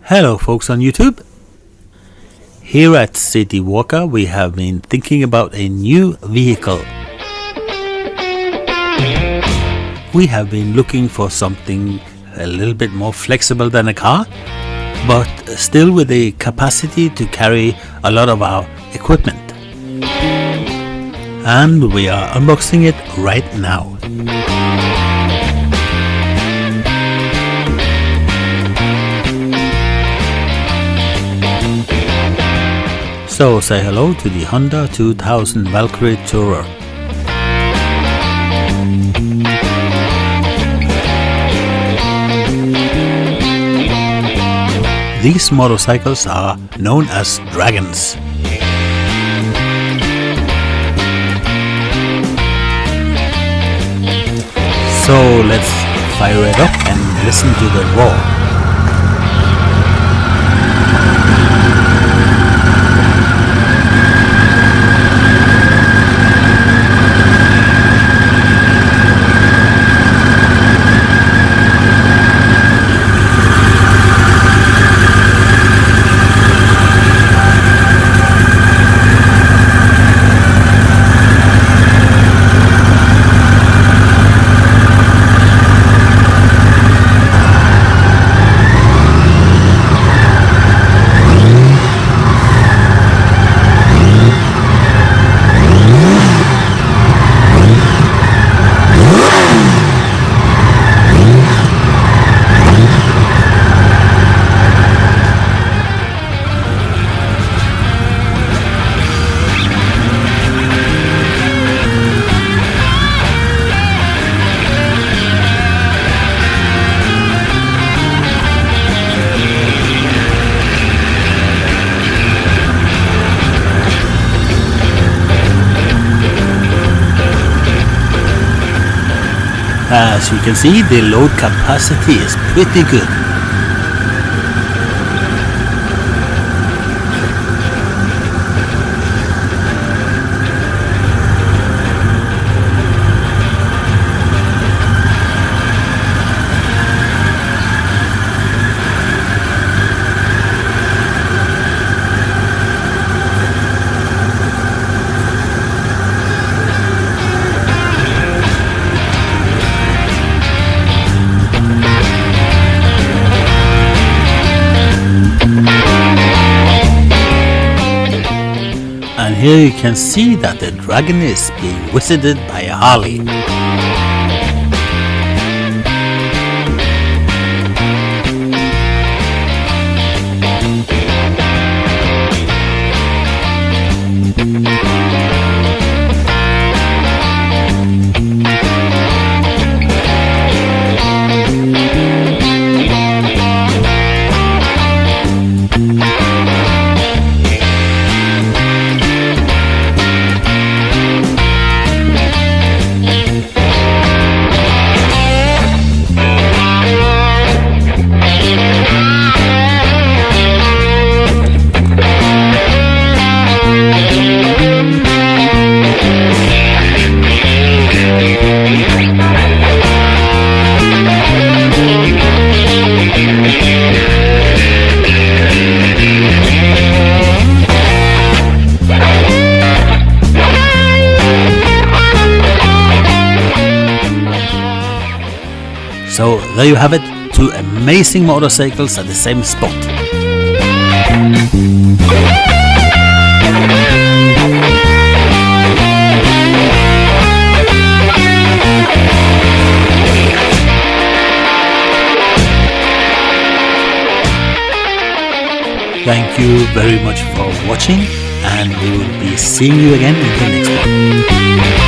Hello folks on YouTube. Here at City Walker we have been thinking about a new vehicle. We have been looking for something a little bit more flexible than a car, but still with the capacity to carry a lot of our equipment. And we are unboxing it right now. So say hello to the Honda 2000 Valkyrie Tourer. These motorcycles are known as dragons. So let's fire it up and listen to the roar. As you can see, the load capacity is pretty good. And here you can see that the dragon is being visited by a Harley. So there you have it, two amazing motorcycles at the same spot. Thank you very much for watching, and we will be seeing you again in the next one.